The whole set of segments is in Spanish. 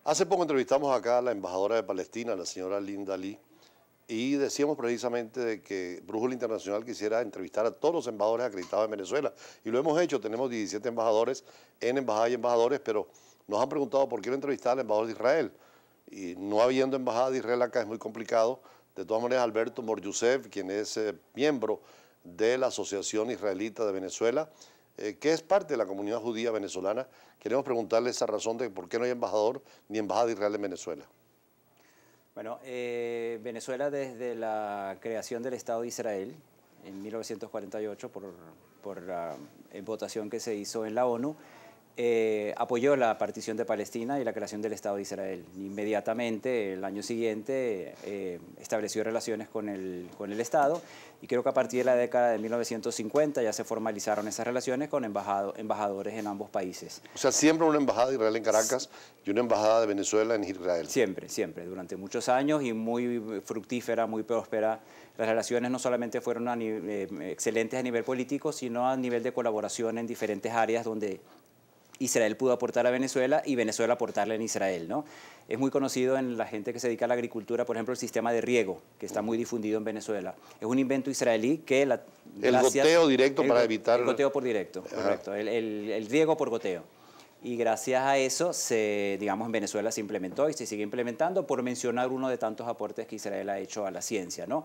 Hace poco entrevistamos acá a la embajadora de Palestina, la señora Linda Lee, y decíamos precisamente de que Brújula Internacional quisiera entrevistar a todos los embajadores acreditados en Venezuela. Y lo hemos hecho, tenemos 17 embajadores en embajadas y embajadores, pero nos han preguntado por qué no entrevistar al embajador de Israel. Y no habiendo embajada de Israel acá es muy complicado. De todas maneras, Alberto Mor-Yosef, quien es miembro de la Asociación Israelita de Venezuela, que es parte de la comunidad judía venezolana, queremos preguntarle esa razón de por qué no hay embajador ni embajada de Israel en Venezuela. Bueno, Venezuela desde la creación del Estado de Israel en 1948 por la votación que se hizo en la ONU, apoyó la partición de Palestina y la creación del Estado de Israel. Inmediatamente, el año siguiente, estableció relaciones con el Estado y creo que a partir de la década de 1950 ya se formalizaron esas relaciones con embajadores en ambos países. O sea, siempre una embajada de Israel en Caracas y una embajada de Venezuela en Israel. Siempre, siempre, durante muchos años y muy fructífera, muy próspera. Las relaciones no solamente fueron excelentes a nivel político, sino a nivel de colaboración en diferentes áreas donde Israel pudo aportar a Venezuela y Venezuela aportarle en Israel, ¿no? Es muy conocido en la gente que se dedica a la agricultura, por ejemplo, el sistema de riego, que está muy difundido en Venezuela. Es un invento israelí que... El goteo directo para evitar... El goteo por directo, correcto. El riego por goteo. Y gracias a eso, digamos, en Venezuela se implementó y se sigue implementando, por mencionar uno de tantos aportes que Israel ha hecho a la ciencia, ¿no?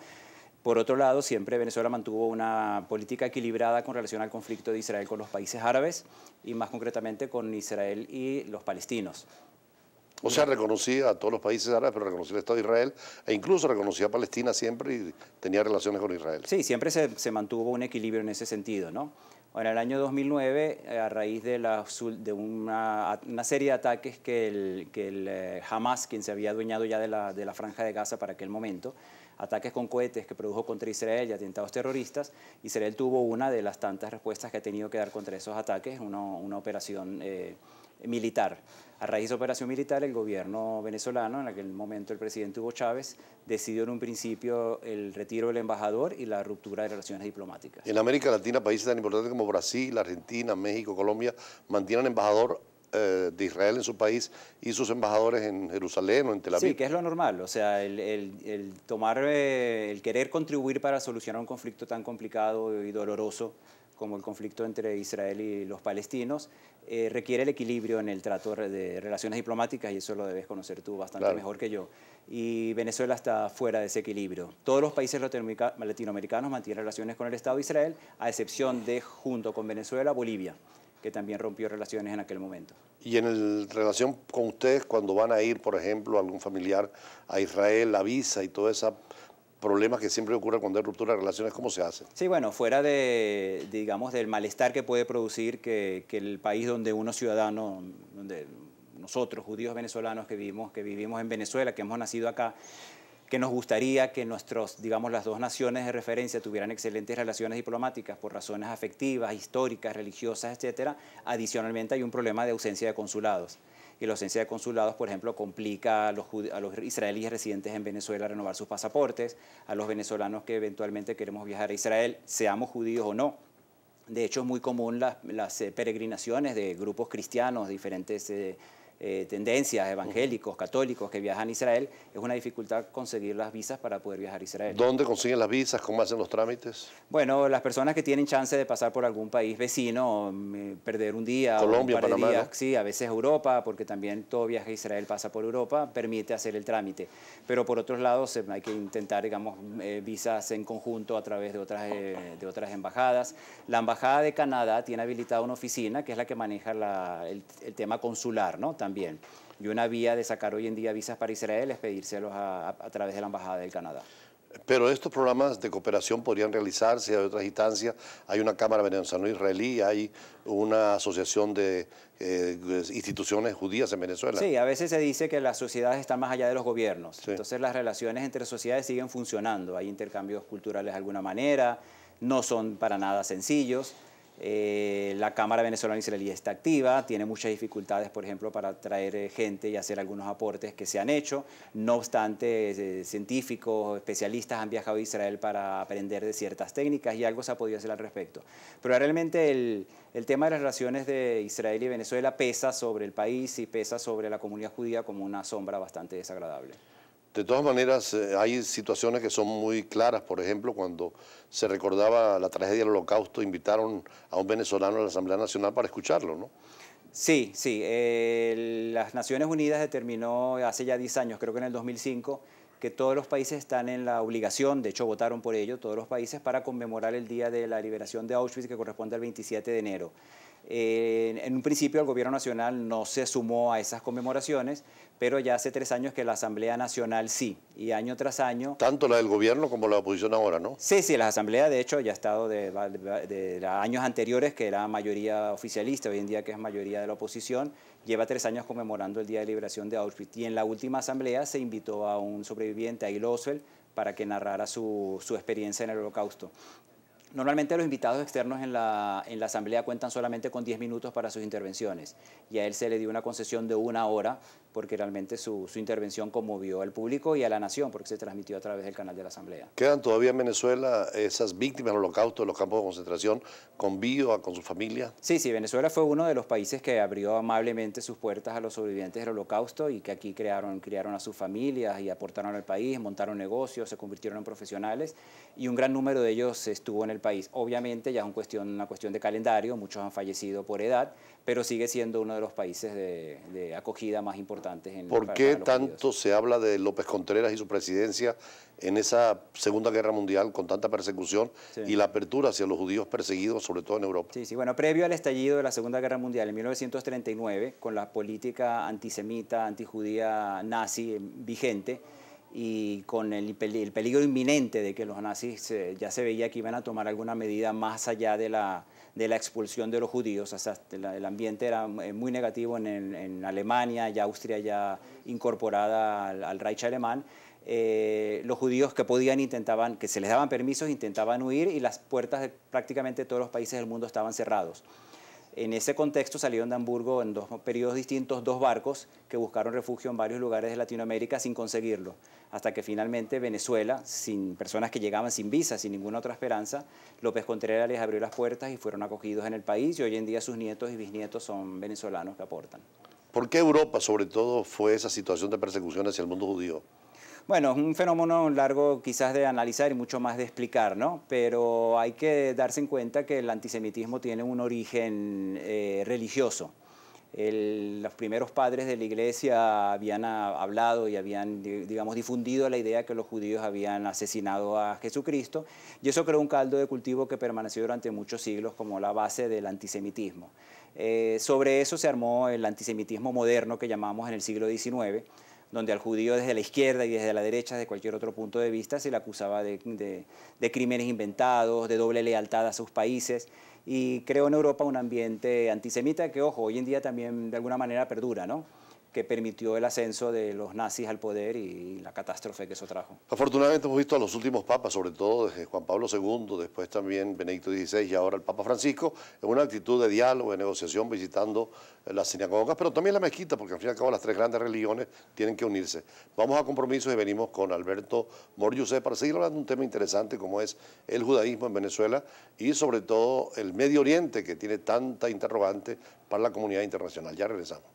Por otro lado, siempre Venezuela mantuvo una política equilibrada con relación al conflicto de Israel con los países árabes y más concretamente con Israel y los palestinos. O sea, reconocía a todos los países árabes, pero reconocía el Estado de Israel e incluso reconocía a Palestina siempre y tenía relaciones con Israel. Sí, siempre se mantuvo un equilibrio en ese sentido, ¿no? Bueno, en el año 2009, a raíz de una serie de ataques que el Hamas, quien se había adueñado ya de la Franja de Gaza para aquel momento, ataques con cohetes que produjo contra Israel y atentados terroristas, Israel tuvo una de las tantas respuestas que ha tenido que dar contra esos ataques, una operación militar. A raíz de esa operación militar, el gobierno venezolano, en aquel momento el presidente Hugo Chávez, decidió en un principio el retiro del embajador y la ruptura de relaciones diplomáticas. En América Latina, países tan importantes como Brasil, Argentina, México, Colombia, mantienen embajador de Israel en su país y sus embajadores en Jerusalén o en Tel Aviv. Sí, que es lo normal, o sea, el querer contribuir para solucionar un conflicto tan complicado y doloroso como el conflicto entre Israel y los palestinos, requiere el equilibrio en el trato de relaciones diplomáticas y eso lo debes conocer tú bastante mejor que yo. Y Venezuela está fuera de ese equilibrio. Todos los países latinoamericanos mantienen relaciones con el Estado de Israel, a excepción de, junto con Venezuela, Bolivia, que también rompió relaciones en aquel momento. Y en relación con ustedes, cuando van a ir, por ejemplo, algún familiar a Israel, la visa y todo esos problemas que siempre ocurren cuando hay ruptura de relaciones, ¿cómo se hace? Sí, bueno, fuera digamos, del malestar que puede producir que el país donde uno ciudadano, donde nosotros, judíos venezolanos que vivimos en Venezuela, que hemos nacido acá, que nos gustaría que digamos, las dos naciones de referencia tuvieran excelentes relaciones diplomáticas por razones afectivas, históricas, religiosas, etcétera. Adicionalmente hay un problema de ausencia de consulados. Y la ausencia de consulados, por ejemplo, complica a los israelíes residentes en Venezuela a renovar sus pasaportes, a los venezolanos que eventualmente queremos viajar a Israel, seamos judíos o no. De hecho, es muy común las peregrinaciones de grupos cristianos, de diferentes tendencias, evangélicos, católicos que viajan a Israel. Es una dificultad conseguir las visas para poder viajar a Israel. ¿Dónde consiguen las visas? ¿Cómo hacen los trámites? Bueno, las personas que tienen chance de pasar por algún país vecino, perder un día, Colombia, o un par de Panamá, días, ¿no? sí, a veces Europa, porque también todo viaje a Israel pasa por Europa, permite hacer el trámite. Pero por otros lados hay que intentar, digamos, visas en conjunto a través de otras embajadas. La embajada de Canadá tiene habilitada una oficina que es la que maneja el tema consular, ¿no? También. Y una vía de sacar hoy en día visas para Israel es pedírselos a través de la embajada del Canadá. Pero estos programas de cooperación podrían realizarse, hay otras instancias, hay una Cámara Venezolano-Israelí, hay una asociación de instituciones judías en Venezuela. Sí, a veces se dice que las sociedades están más allá de los gobiernos, Sí. Entonces las relaciones entre sociedades siguen funcionando, hay intercambios culturales de alguna manera, no son para nada sencillos. La Cámara Venezolano-Israelí está activa, tiene muchas dificultades, por ejemplo, para traer gente y hacer algunos aportes que se han hecho. No obstante, científicos, especialistas han viajado a Israel para aprender de ciertas técnicas y algo se ha podido hacer al respecto. Pero realmente el tema de las relaciones de Israel y Venezuela pesa sobre el país y pesa sobre la comunidad judía como una sombra bastante desagradable. De todas maneras, hay situaciones que son muy claras. Por ejemplo, cuando se recordaba la tragedia del Holocausto, invitaron a un venezolano a la Asamblea Nacional para escucharlo, ¿no? Sí, sí. Las Naciones Unidas determinó hace ya 10 años, creo que en el 2005, que todos los países están en la obligación, de hecho votaron por ello, todos los países, para conmemorar el Día de la Liberación de Auschwitz, que corresponde al 27 de enero. En un principio el gobierno nacional no se sumó a esas conmemoraciones, pero ya hace 3 años que la Asamblea Nacional sí, y año tras año... Tanto la del gobierno como la oposición ahora, ¿no? Sí, sí, la Asamblea de hecho ya ha estado de años anteriores, que era mayoría oficialista, hoy en día que es mayoría de la oposición, lleva 3 años conmemorando el Día de Liberación de Auschwitz, y en la última Asamblea se invitó a un sobreviviente, a Gil Oswald, para que narrara su experiencia en el Holocausto. Normalmente los invitados externos en la Asamblea cuentan solamente con 10 minutos para sus intervenciones y a él se le dio una concesión de 1 hora porque realmente su intervención conmovió al público y a la nación porque se transmitió a través del canal de la Asamblea. ¿Quedan todavía en Venezuela esas víctimas del Holocausto, de los campos de concentración, con vida, con su familia? Sí, sí, Venezuela fue uno de los países que abrió amablemente sus puertas a los sobrevivientes del Holocausto y que aquí criaron a sus familias y aportaron al país, montaron negocios, se convirtieron en profesionales y un gran número de ellos estuvo en el país. Obviamente ya es una cuestión de calendario, muchos han fallecido por edad, pero sigue siendo uno de los países de acogida más importantes. ¿Por qué tanto se habla de López Contreras y su presidencia en esa Segunda Guerra Mundial con tanta persecución y la apertura hacia los judíos perseguidos, sobre todo en Europa? Sí, sí, bueno, previo al estallido de la Segunda Guerra Mundial en 1939, con la política antisemita, antijudía nazi vigente, y con el peligro inminente de que los nazis ya se veía que iban a tomar alguna medida más allá de la expulsión de los judíos. O sea, el ambiente era muy negativo en Alemania, ya Austria ya incorporada al Reich alemán. Los judíos que podían intentaban, que se les daban permisos, intentaban huir y las puertas de prácticamente todos los países del mundo estaban cerrados. En ese contexto salieron de Hamburgo en 2 periodos distintos 2 barcos que buscaron refugio en varios lugares de Latinoamérica sin conseguirlo, hasta que finalmente Venezuela, sin personas que llegaban sin visa, sin ninguna otra esperanza, López Contreras les abrió las puertas y fueron acogidos en el país y hoy en día sus nietos y bisnietos son venezolanos que aportan. ¿Por qué Europa, sobre todo, fue esa situación de persecución hacia el mundo judío? Bueno, es un fenómeno largo quizás de analizar y mucho más de explicar, ¿no? Pero hay que darse en cuenta que el antisemitismo tiene un origen religioso. Los primeros padres de la Iglesia habían hablado y habían, digamos, difundido la idea que los judíos habían asesinado a Jesucristo y eso creó un caldo de cultivo que permaneció durante muchos siglos como la base del antisemitismo. Sobre eso se armó el antisemitismo moderno que llamamos en el siglo XIX, donde al judío desde la izquierda y desde la derecha, de cualquier otro punto de vista, se le acusaba de crímenes inventados, de doble lealtad a sus países, y creó en Europa un ambiente antisemita que, ojo, hoy en día también de alguna manera perdura, ¿no? Que permitió el ascenso de los nazis al poder y la catástrofe que eso trajo. Afortunadamente hemos visto a los últimos papas, sobre todo desde Juan Pablo II, después también Benedicto XVI y ahora el Papa Francisco, en una actitud de diálogo, de negociación, visitando las sinagogas, pero también la mezquita, porque al fin y al cabo las 3 grandes religiones tienen que unirse. Vamos a compromisos y venimos con Alberto Mor-Yusef para seguir hablando de un tema interesante como es el judaísmo en Venezuela y sobre todo el Medio Oriente, que tiene tanta interrogante para la comunidad internacional. Ya regresamos.